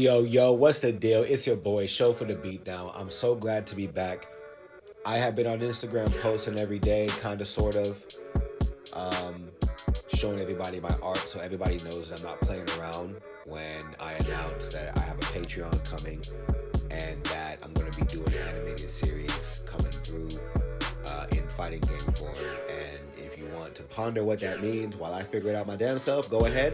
Yo, what's the deal? It's your boy, Show for the Beatdown. I'm so glad to be back. I have been on Instagram posting every day, kind of, sort of, showing everybody my art so everybody knows that I'm not playing around when I announce that I have a Patreon coming and that I'm going to be doing an animated series coming through in fighting game form. And if you want to ponder what that means while I figure it out my damn self, go ahead.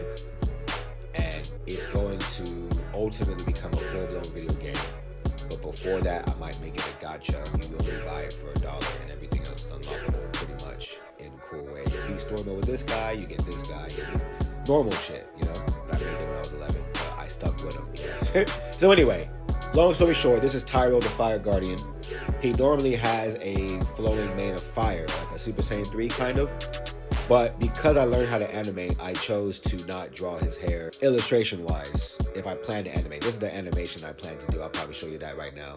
And it's going to ultimately become a full-blown video game. But before that, I might make it a gacha. You will buy it for $1 and everything else is unlockable pretty much in a cool way. You beat story mode with this guy, you get this guy, you get this normal shit, you know? I made it when I was 11, but I stuck with him, yeah. So anyway, long story short, this is Tyro the Fire Guardian. He normally has a flowing mane of fire, like a Super Saiyan 3 kind of. But because I learned how to animate, I chose to not draw his hair illustration-wise if I plan to animate. This is the animation I plan to do. I'll probably show you that right now.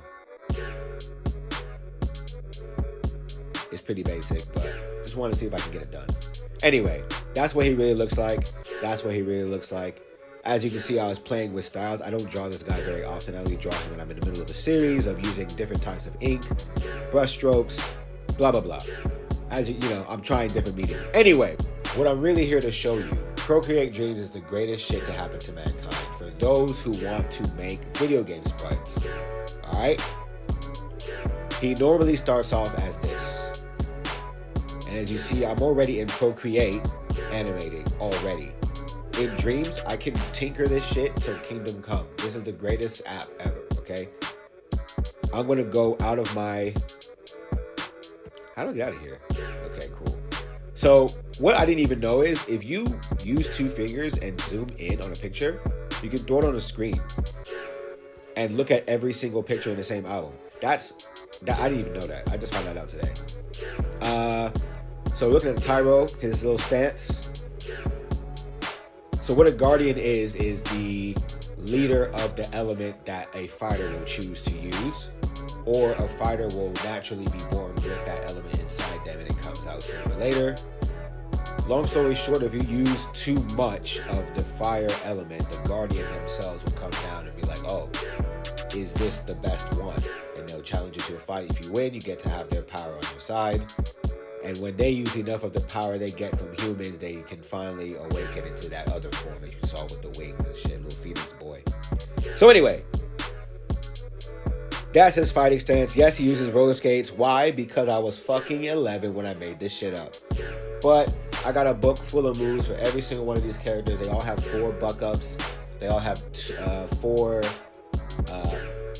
It's pretty basic, but just want to see if I can get it done. Anyway, that's what he really looks like. That's what he really looks like. As you can see, I was playing with styles. I don't draw this guy very often. I only draw him when I'm in the middle of a series of using different types of ink, brush strokes, blah, blah, blah. As you know, I'm trying different mediums. Anyway, what I'm really here to show you, Procreate Dreams is the greatest shit to happen to mankind for those who want to make video game sprites. Alright? He normally starts off as this. And as you see, I'm already in Procreate animating already. In Dreams, I can tinker this shit till Kingdom Come. This is the greatest app ever, okay? I'm gonna go out of my... How do I get out of here? Okay, cool. So what I didn't even know is if you use two fingers and zoom in on a picture, you can throw it on the screen and look at every single picture in the same album. I didn't even know that. I just found that out today. So looking at Tyro, his little stance. So what a guardian is the leader of the element that a fighter will choose to use, or a fighter will naturally be born with that element inside them and it comes out sooner or later. Long story short, if you use too much of the fire element, the guardian themselves will come down and be like, oh, is this the best one? And they'll challenge you to a fight. If you win, you get to have their power on your side. And when they use enough of the power they get from humans, they can finally awaken into that other form that you saw with the wings and shit, little Phoenix boy. So anyway, that's his fighting stance. Yes, he uses roller skates. Why? Because I was fucking 11 when I made this shit up. But I got a book full of moves for every single one of these characters. They all have 4 buck-ups. They all have 4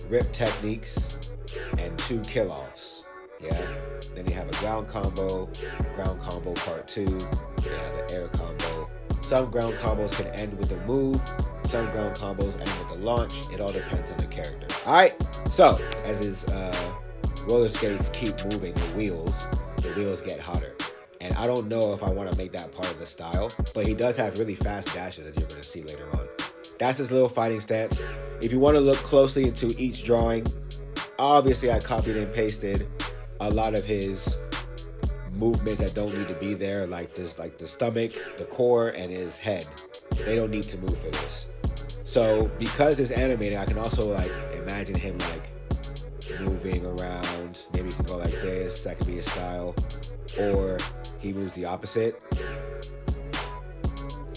rip techniques and 2 kill-offs. Yeah? Then you have a ground combo part 2. They have an air combo. Some ground combos can end with a move. Some ground combos end with a launch. It all depends on the character. Alright, so as his roller skates keep moving, the wheels get hotter. And I don't know if I want to make that part of the style, but he does have really fast dashes as you're going to see later on. That's his little fighting stance. If you want to look closely into each drawing, obviously I copied and pasted a lot of his movements that don't need to be there, like this, like the stomach, the core, and his head. They don't need to move for this. So because it's animated, I can also like imagine him like moving around. Maybe he can go like this. That could be his style. Or he moves the opposite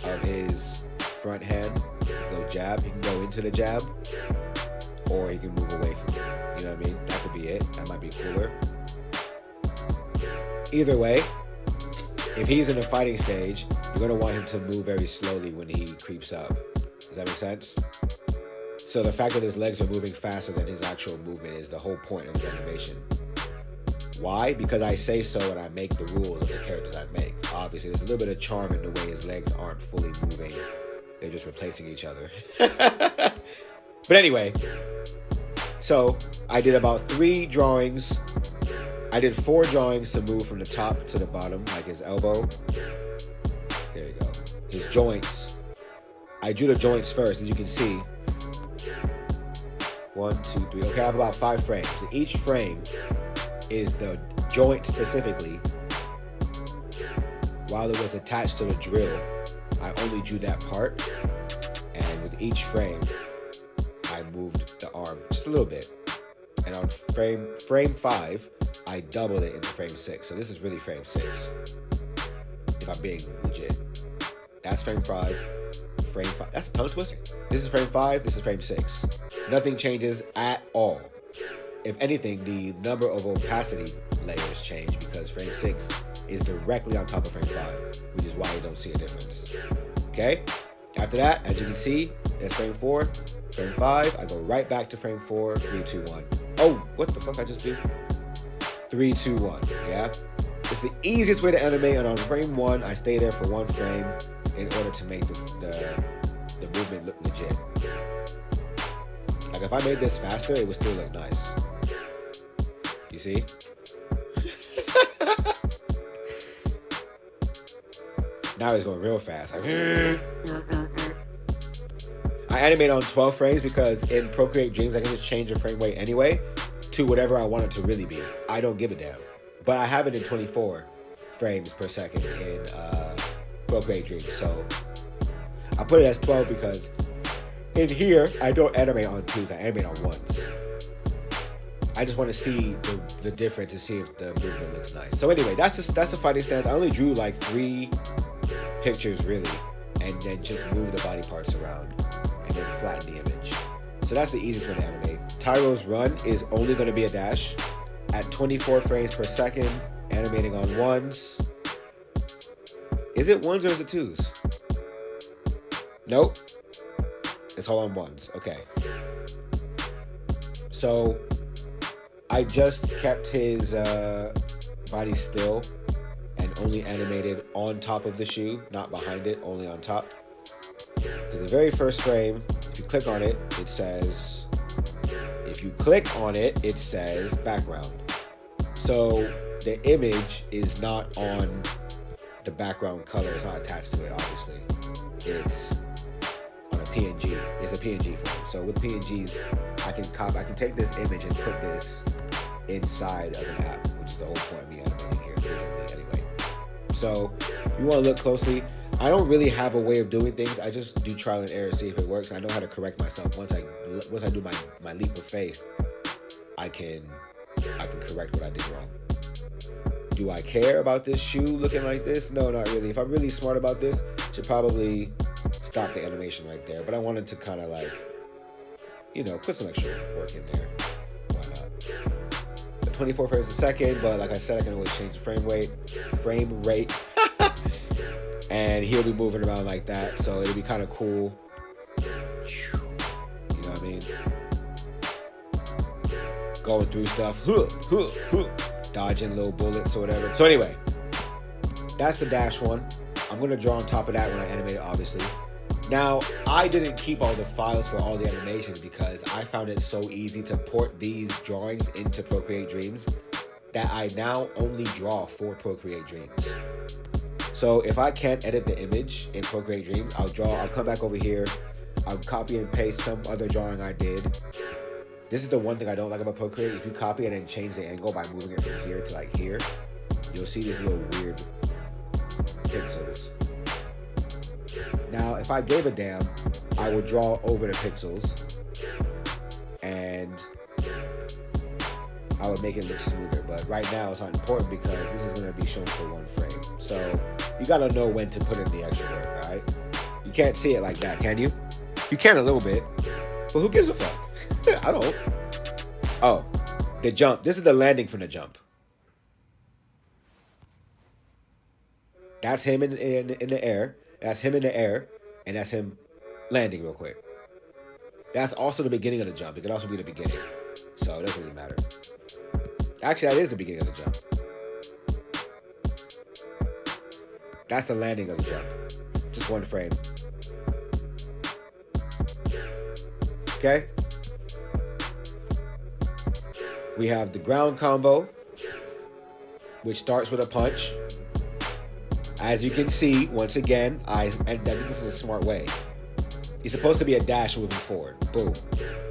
of his front hand. Go jab. He can go into the jab. Or he can move away from it. You know what I mean? That could be it. That might be cooler. Either way, if he's in a fighting stage, you're going to want him to move very slowly when he creeps up. Does that make sense? So the fact that his legs are moving faster than his actual movement is the whole point of his animation. Why? Because I say so and I make the rules of the characters I make. Obviously, there's a little bit of charm in the way his legs aren't fully moving. They're just replacing each other. But anyway, so I did about 3 drawings. I did 4 drawings to move from the top to the bottom, like his elbow. There you go. His joints. I drew the joints first, as you can see. 1, 2, 3. Okay, I have about 5 frames. Each frame is the joint specifically. While it was attached to the drill, I only drew that part. And with each frame, the arm just a little bit. And on frame 5, I doubled it into frame 6. So this is really frame 6. If I'm being legit. That's frame 5. Frame 5. That's a tongue twister. This is frame 5. This is frame 6. Nothing changes at all. If anything, the number of opacity layers change because frame 6 is directly on top of frame 5, which is why you don't see a difference. Okay? After that, as you can see, there's frame 4, frame 5. I go right back to frame 4, 3, 2, 1. Oh, what the fuck I just do? 3, 2, 1. Yeah? It's the easiest way to animate, and on frame 1, I stay there for 1 frame in order to make the movement look legit. Like if I made this faster, it would still look nice. You see? Now it's going real fast. I animate on 12 frames because in Procreate Dreams, I can just change the frame rate anyway to whatever I want it to really be. I don't give a damn. But I have it in 24 frames per second in Procreate Dreams. So I put it as 12 because in here, I don't animate on 2s, I animate on 1s. I just want to see the difference to see if the movement looks nice. So anyway, that's the fighting stance. I only drew like 3 pictures really, and then just move the body parts around and then flatten the image. So that's the easiest way to animate. Tyro's run is only going to be a dash at 24 frames per second, animating on 1s. Is it 1s or is it 2s? Nope. It's all on 1s. Okay. So I just kept his body still and only animated on top of the shoe, not behind it, only on top. Because the very first frame, if you click on it, it says, background. So the image is not on the background color. It's not attached to it, obviously. It's on a PNG. It's a PNG frame. So with PNGs, I can take this image and put this inside of an app, which is the whole point of me animating here anyway. So you want to look closely. I don't really have a way of doing things. I just do trial and error, see if it works. I know how to correct myself. Once I do my leap of faith, I can correct what I did wrong. Do I care about this shoe looking like this? No, not really. If I'm really smart about this, I should probably stop the animation right there. But I wanted to kind of like, put some extra work in there. Why not? 24 frames a second, but like I said, I can always change the frame rate. And he'll be moving around like that, so it'll be kind of cool. You know what I mean? Going through stuff, dodging little bullets or whatever. So anyway, that's the dash one. I'm gonna draw on top of that when I animate it, obviously. Now, I didn't keep all the files for all the animations because I found it so easy to port these drawings into Procreate Dreams that I now only draw for Procreate Dreams. So if I can't edit the image in Procreate Dreams, I'll come back over here, I'll copy and paste some other drawing I did. This is the one thing I don't like about Procreate. If you copy and then change the angle by moving it from here to like here, you'll see these little weird pixels. Now, if I gave a damn, I would draw over the pixels and I would make it look smoother. But right now it's not important because this is going to be shown for 1 frame. So you got to know when to put in the extra work, alright? You can't see it like that, can you? You can a little bit, but who gives a fuck? I don't. Oh, the jump. This is the landing from the jump. That's him in the air. That's him in the air, and that's him landing real quick. That's also the beginning of the jump. It could also be the beginning. So it doesn't really matter. Actually, that is the beginning of the jump. That's the landing of the jump. Just 1 frame. Okay? We have the ground combo, which starts with a punch. As you can see, once again, I did this in a smart way. He's supposed to be a dash moving forward. Boom.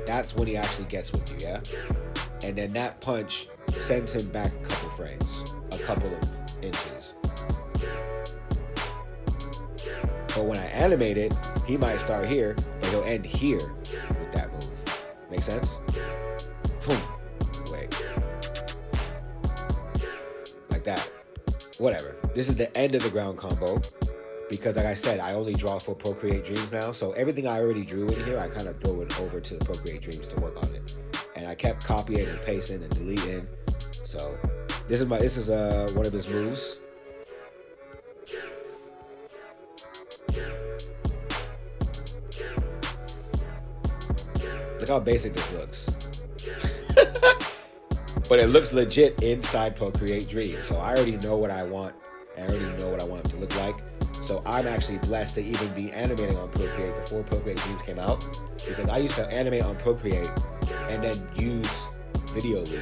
That's when he actually gets with you, yeah? And then that punch sends him back a couple frames, a couple of inches. But when I animate it, he might start here, but he'll end here with that move. Make sense? Boom. Wait. Like that. Whatever. This is the end of the ground combo. Because like I said, I only draw for Procreate Dreams now. So everything I already drew in here, I kind of throw it over to Procreate Dreams to work on it. And I kept copying and pasting and deleting. So this is one of his moves. Look how basic this looks. But it looks legit inside Procreate Dreams. So I already know what I want. I already know what I want it to look like. So I'm actually blessed to even be animating on Procreate before Procreate Dreams came out. Because I used to animate on Procreate and then use Video Leap,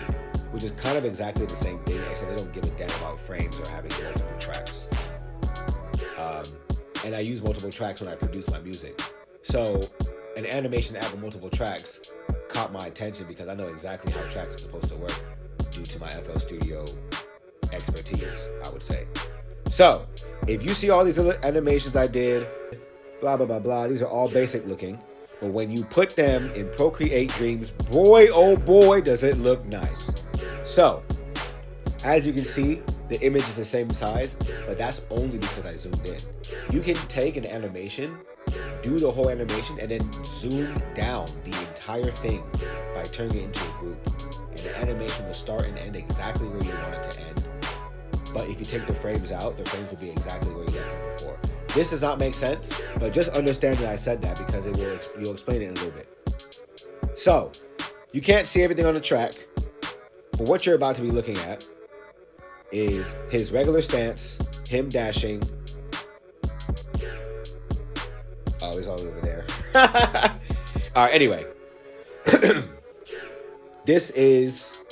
which is kind of exactly the same thing, except they don't give a damn about frames or having multiple tracks. And I use multiple tracks when I produce my music. So an animation app with multiple tracks caught my attention because I know exactly how tracks are supposed to work due to my FL Studio expertise, I would say. So if you see all these other animations I did, blah, blah, blah, blah, these are all basic looking. But when you put them in Procreate Dreams, boy, oh boy, does it look nice. So as you can see, the image is the same size, but that's only because I zoomed in. You can take an animation, do the whole animation, and then zoom down the entire thing by turning it into a group. And the animation will start and end exactly where you want it to end. But if you take the frames out, the frames will be exactly where you left them before. This does not make sense, but just understand that I said that because you'll explain it in a little bit. So, you can't see everything on the track, but what you're about to be looking at is his regular stance, him dashing. Oh, he's all over there. All right, anyway. This is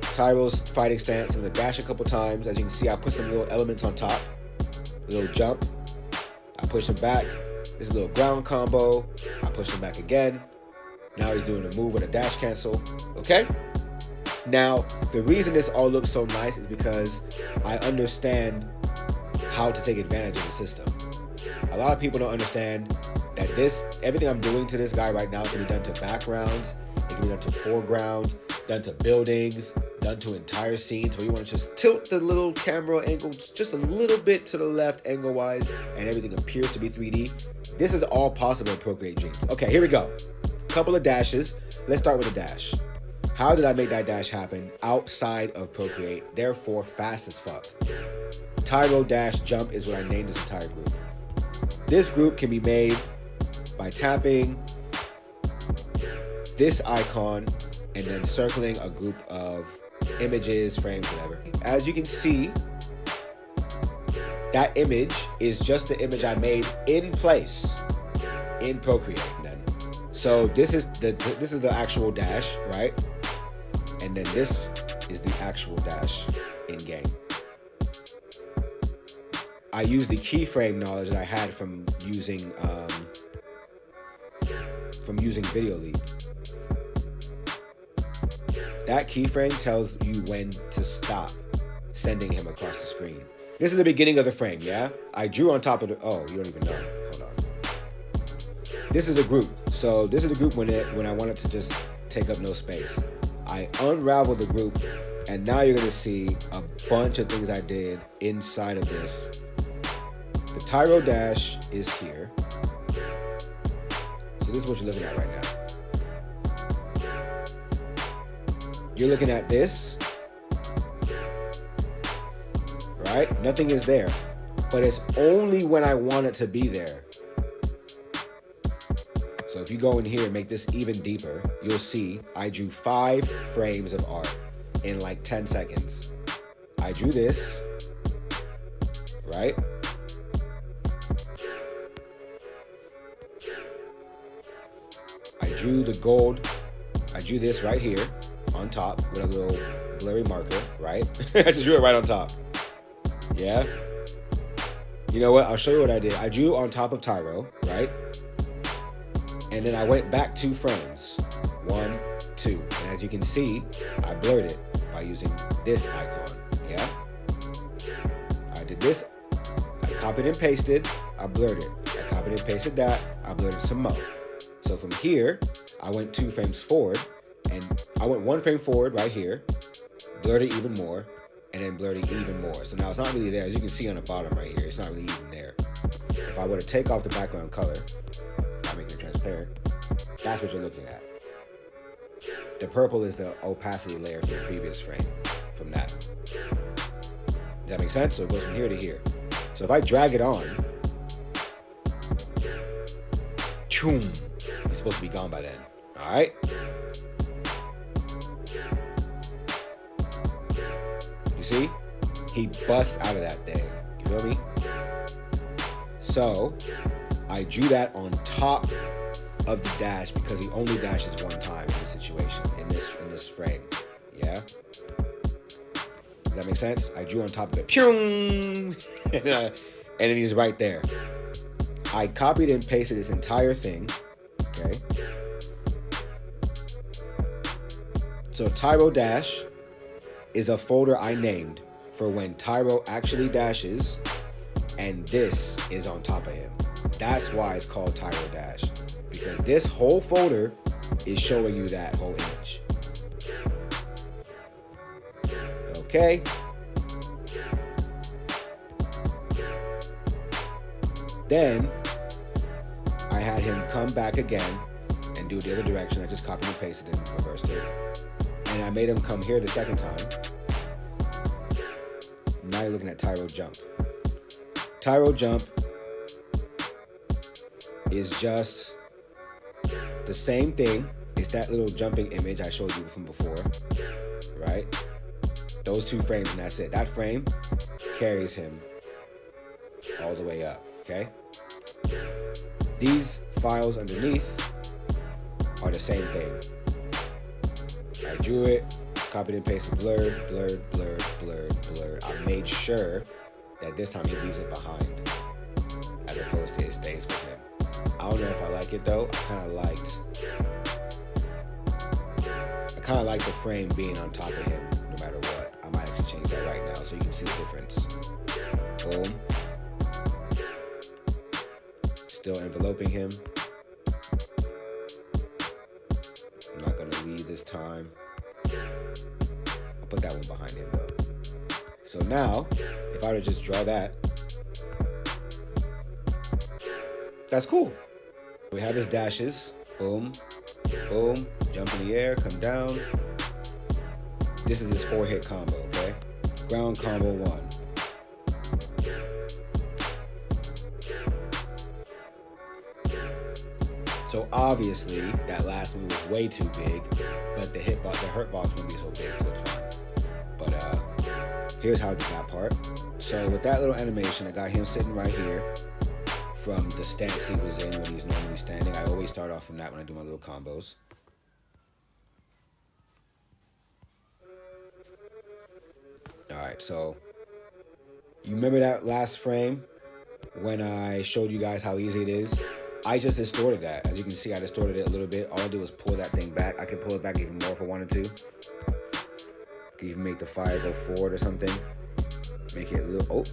Tyro's fighting stance. I'm going to dash a couple times. As you can see, I put some little elements on top. A little jump. I push him back. This is a little ground combo. I push him back again. Now he's doing a move with a dash cancel. Okay? Now, the reason this all looks so nice is because I understand how to take advantage of the system. A lot of people don't understand that everything I'm doing to this guy right now can be done to backgrounds, it can be done to foreground, done to buildings, done to entire scenes where you want to just tilt the little camera angle just a little bit to the left angle-wise and everything appears to be 3D. This is all possible in Procreate Dreams. Okay, here we go. Couple of dashes. Let's start with a dash. How did I make that dash happen? Outside of Procreate, therefore fast as fuck. Tyro dash jump is what I named this entire group. This group can be made by tapping this icon and then circling a group of images, frames, whatever. As you can see, that image is just the image I made in place in Procreate then. So this is the actual dash, right? And then this is the actual dash in game. I use the keyframe knowledge that I had from using Video Leap. That keyframe tells you when to stop sending him across the screen. This is the beginning of the frame, yeah? I drew on top of the, oh, you don't even know. Hold on. This is the group. So this is the group when I wanted to just take up no space. I unraveled the group, and now you're gonna see a bunch of things I did inside of this. The Tyro dash is here. So this is what you're looking at right now. You're looking at this, right? Nothing is there, but it's only when I want it to be there. So if you go in here and make this even deeper, you'll see I drew 5 frames of art in like 10 seconds. I drew this, right? I drew the gold. I drew this right here on top with a little blurry marker, right? I just drew it right on top. Yeah? You know what? I'll show you what I did. I drew on top of Tyro, right? And then I went back 2 frames. 1, 2. And as you can see, I blurred it by using this icon. Yeah? I did this. I copied and pasted. I blurred it. I copied and pasted that. I blurred it some more. So from here, I went 2 frames forward and I went one frame forward right here, blurred it even more, and then blurred it even more. So now it's not really there. As you can see on the bottom right here, it's not really even there. If I were to take off the background color, not making it transparent, that's what you're looking at. The purple is the opacity layer from the previous frame, from that. Does that make sense? So it goes from here to here. So if I drag it on, choom, he's supposed to be gone by then. All right? You see? He busts out of that thing. You feel me? So I drew that on top of the dash because he only dashes one time in this situation, in this frame. Yeah? Does that make sense? I drew on top of it. Pyung! And then he's right there. I copied and pasted this entire thing. Okay. So Tyro Dash is a folder I named for when Tyro actually dashes and this is on top of him. That's why it's called Tyro Dash. Because this whole folder is showing you that whole image. Okay. Then I had him come back again and do it the other direction. I just copied and pasted it and reversed it. And I made him come here the second time. Now you're looking at Tyro Jump. Tyro Jump is just the same thing. It's that little jumping image I showed you from before, right? Those two frames and that's it. That frame carries him all the way up, okay? These files underneath are the same thing. I drew it, copied and pasted, blurred, blurred, blurred, blurred, blurred. I made sure that this time he leaves it behind as opposed to it stays with him. I don't know if I like it though. I kind of like the frame being on top of him no matter what. I might actually change that right now so you can see the difference. Boom. Still enveloping him. I'm not gonna leave this time. I'll put that one behind him though. So now, if I were to just draw that, that's cool. We have his dashes. Boom, boom, jump in the air, come down. This is his 4-hit combo, okay? Ground combo 1. So obviously, that last move was way too big, but the hurt box wouldn't be so big, so it's fine. But here's how I did that part. So with that little animation, I got him sitting right here from the stance he was in when he's normally standing. I always start off from that when I do my little combos. Alright, so you remember that last frame when I showed you guys how easy it is? I just distorted that. As you can see, I distorted it a little bit. All I do was pull that thing back. I could pull it back even more if I wanted to. Could even make the fire go forward or something. Make it a little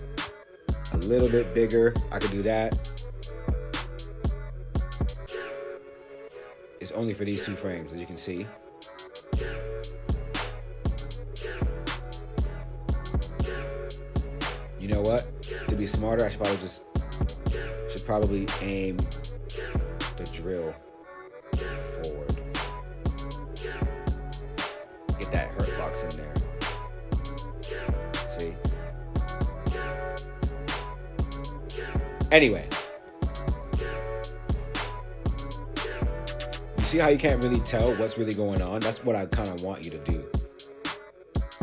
bit bigger. I could do that. It's only for these 2 frames, as you can see. You know what? To be smarter, I should probably aim the drill forward. Get that hurt box in there. See? Anyway. You see how you can't really tell what's really going on? That's what I kind of want you to do.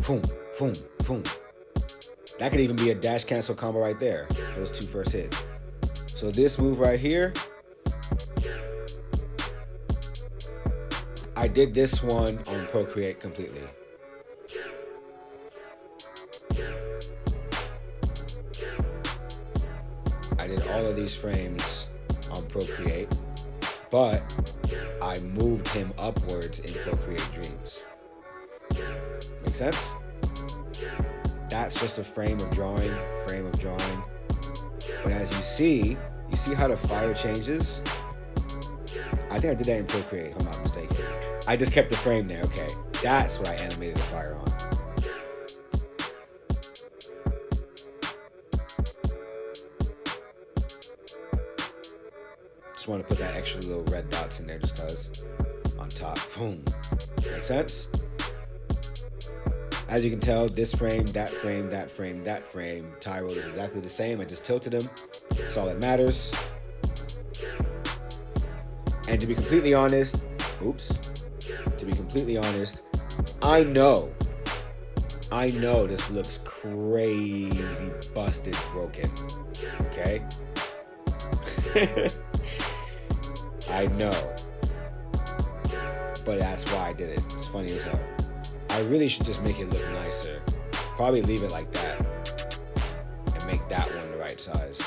Boom, boom, boom. That could even be a dash cancel combo right there. Those 2 first hits. So this move right here, I did this one on Procreate completely. I did all of these frames on Procreate, but I moved him upwards in Procreate Dreams. Make sense? That's just a frame of drawing. But as you see how the fire changes? I think I did that in Procreate, if I'm not mistaken. I just kept the frame there, okay. That's what I animated the fire on. Just want to put that extra little red dots in there just cause. On top. Boom. Make sense? As you can tell, this frame, that frame, that frame, that frame, Tyro is exactly the same. I just tilted them. That's all that matters. And to be completely honest, I know this looks crazy busted broken. Okay? I know. But that's why I did it. It's funny as hell. I really should just make it look nicer. Probably leave it like that. And make that one the right size.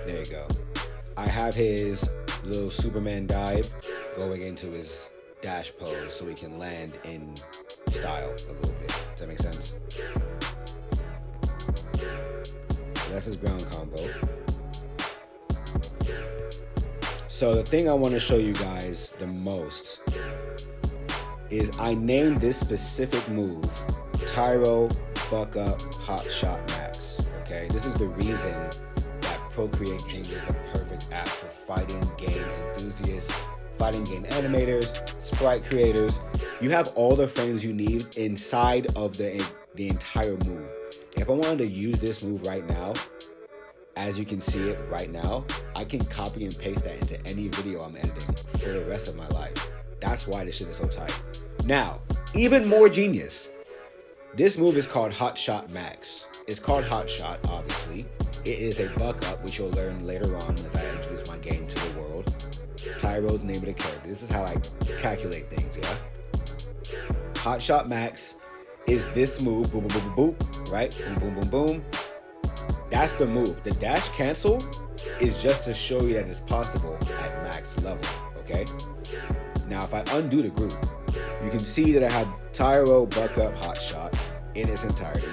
There you go. I have his little Superman dive going into his dash pose so he can land in style a little bit. Does that make sense? That's his ground combo. So the thing I want to show you guys the most is I named this specific move Tyro Buck Up Hot Shot Max. Okay, this is the reason that Procreate changes the perfect app for fighting game enthusiasts, fighting game animators, sprite creators. You have all the frames you need inside of the entire move. If I wanted to use this move right now, as you can see it right now, I can copy and paste that into any video I'm editing for the rest of my life. That's why this shit is so tight. Now, even more genius, this move is called Hot Shot Max. It's called Hot Shot, obviously. It is a buck up, which you'll learn later on as I introduce my game to the world. Tyro's the name of the character. This is how I calculate things, yeah? Hot Shot Max is this move, boom, boom, boom, boom, boom, right? Boom, boom, boom, boom. That's the move. The dash cancel is just to show you that it's possible at max level, okay? Now, if I undo the group, you can see that I have Tyro Buck Up Hot Shot in its entirety.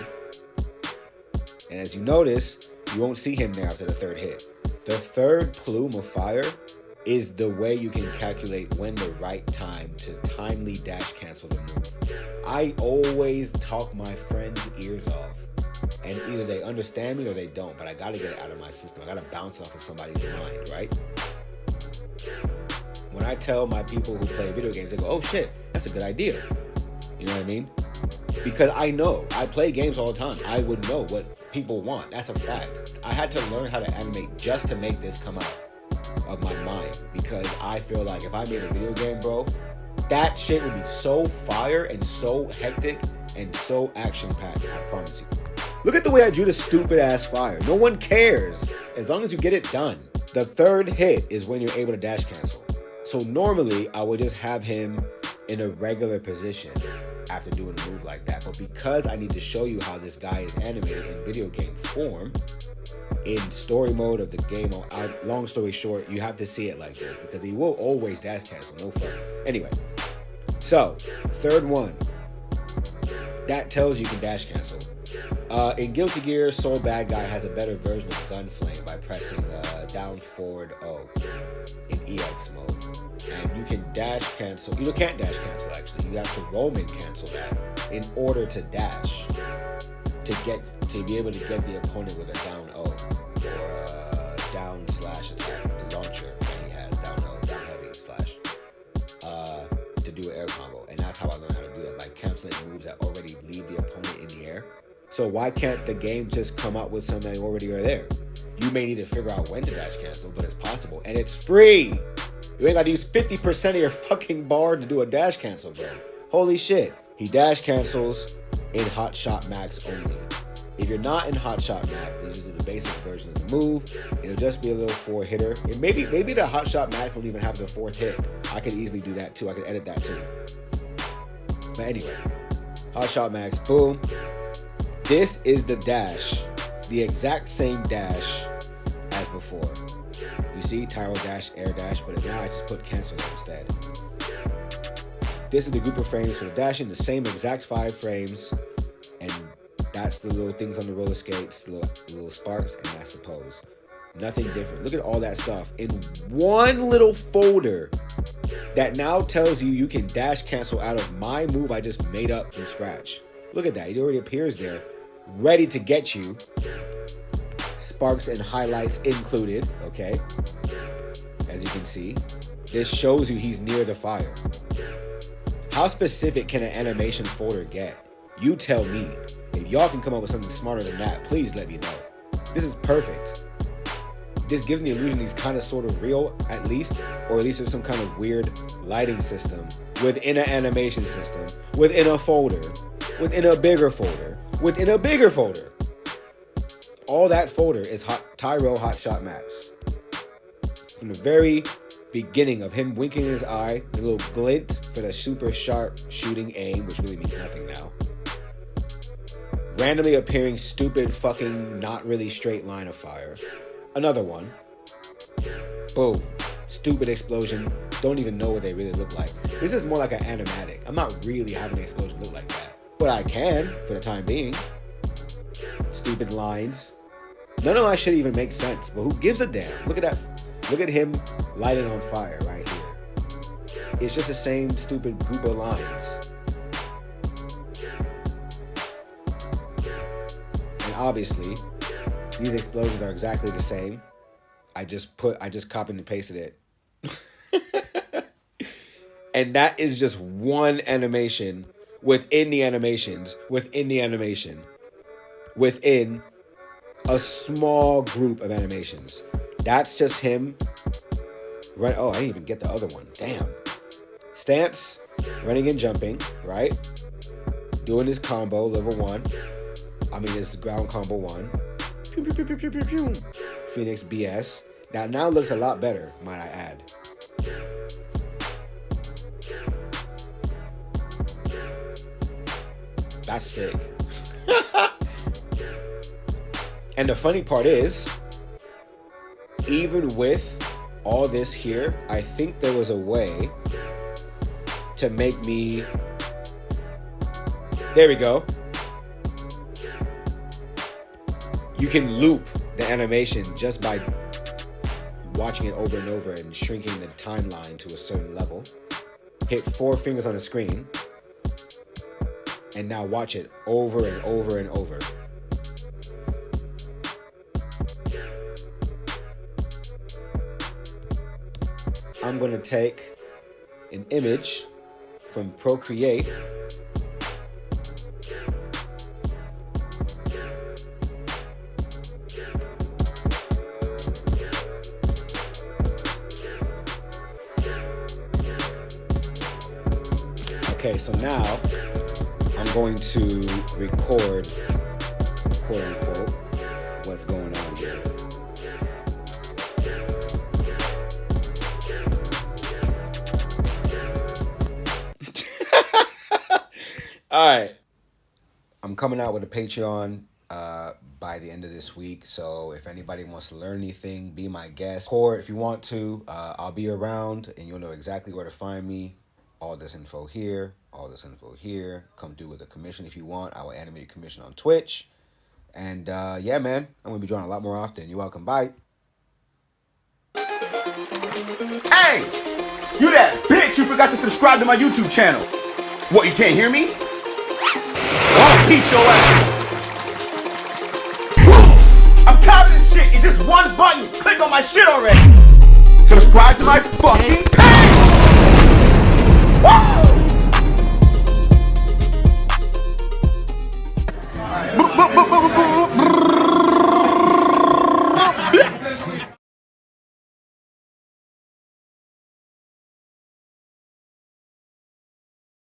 And as you notice, you won't see him there after the third hit. The third plume of fire is the way you can calculate when the right time to timely dash cancel the move. I always talk my friends' ears off. And either they understand me or they don't, but I gotta get it out of my system. I gotta bounce it off of somebody's mind, right? When I tell my people who play video games, they go, oh shit, that's a good idea. You know what I mean? Because I know, I play games all the time. I would know what people want. That's a fact. I had to learn how to animate just to make this come out of my mind. Because I feel like if I made a video game, bro, that shit would be so fire and so hectic and so action-packed, I promise you. Look at the way I drew the stupid ass fire. No one cares as long as you get it done. The third hit is when you're able to dash cancel. So normally I would just have him in a regular position after doing a move like that. But because I need to show you how this guy is animated in video game form, in story mode of the game, long story short, you have to see it like this because he will always dash cancel, no fun. Anyway, so third one, that tells you can dash cancel. In Guilty Gear, Soul Bad Guy has a better version of Gunflame by pressing down forward O in EX mode. And you can dash cancel. You can't dash cancel actually. You have to Roman cancel that in order to dash to be able to get the opponent with a down O or a down slash attack, the launcher that he has, down O, down heavy slash to do an air combo. And that's how I learned how to do that, by canceling constant moves that already leave the opponent in the air. So why can't the game just come up with something that already are there? You may need to figure out when to dash cancel, but it's possible. And it's free! You ain't gotta use 50% of your fucking bar to do a dash cancel, bro. Holy shit. He dash cancels in Hot Shot Max only. If you're not in Hot Shot Max, you just do the basic version of the move. It'll just be a little 4-hitter. And maybe the Hot Shot Max won't even have the 4th hit. I could easily do that too. I could edit that too. But anyway, Hot Shot Max, boom. This is the dash, the exact same dash as before. You see, Tyro dash, air dash, but now I just put cancel instead. This is the group of frames for the dashing, the same exact 5 frames, and that's the little things on the roller skates, the little sparks, and that's the pose. Nothing different. Look at all that stuff in one little folder that now tells you can dash cancel out of my move I just made up from scratch. Look at that. It already appears there, ready to get you. Sparks and highlights included, okay? As you can see, this shows you he's near the fire. How specific can an animation folder get? You tell me. If y'all can come up with something smarter than that, please let me know. This is perfect. This gives me the illusion he's kind of sort of real, at least, or at least there's some kind of weird lighting system within an animation system, within a folder, within a bigger folder, within a bigger folder. All that folder is Tyro Hot Shot Max. From the very beginning of him winking his eye, the little glint for the super sharp shooting aim, which really means nothing now. Randomly appearing stupid fucking not really straight line of fire. Another one. Boom. Stupid explosion. Don't even know what they really look like. This is more like an animatic. I'm not really having an explosion look like that. But I can, for the time being. Stupid lines. None of that shit even makes sense, but who gives a damn? Look at that. Look at him lighting on fire right here. It's just the same stupid group of lines. And obviously, these explosions are exactly the same. I just copied and pasted it. And that is just one animation within the animations, within the animation, within a small group of animations. That's just him. Right? Oh, I didn't even get the other one. Damn. Stance, running and jumping, right? Doing his combo, level 1. I mean, this is ground combo 1. Pew, pew, pew, pew, pew, pew, pew. Phoenix BS. That now looks a lot better, might I add. That's sick. And the funny part is, even with all this here, I think there was a way to make me... There we go. You can loop the animation just by watching it over and over and shrinking the timeline to a certain level. Hit 4 fingers on the screen. And now watch it over and over and over. I'm going to take an image from Procreate. Okay, so now I'm going to record, quote unquote, what's going on here. All right, I'm coming out with a Patreon by the end of this week. So if anybody wants to learn anything, be my guest. Or if you want to, I'll be around and you'll know exactly where to find me. All this info here, all this info here. Come through with a commission if you want. I will animate a commission on Twitch. And yeah, man, I'm going to be drawing a lot more often. You're welcome. Bye. Hey, you that bitch, you forgot to subscribe to my YouTube channel. What, you can't hear me? Oh, beat your ass. I'm tired of this shit. It's just one button. Click on my shit already. Subscribe to my fucking page. Woo! Brrr.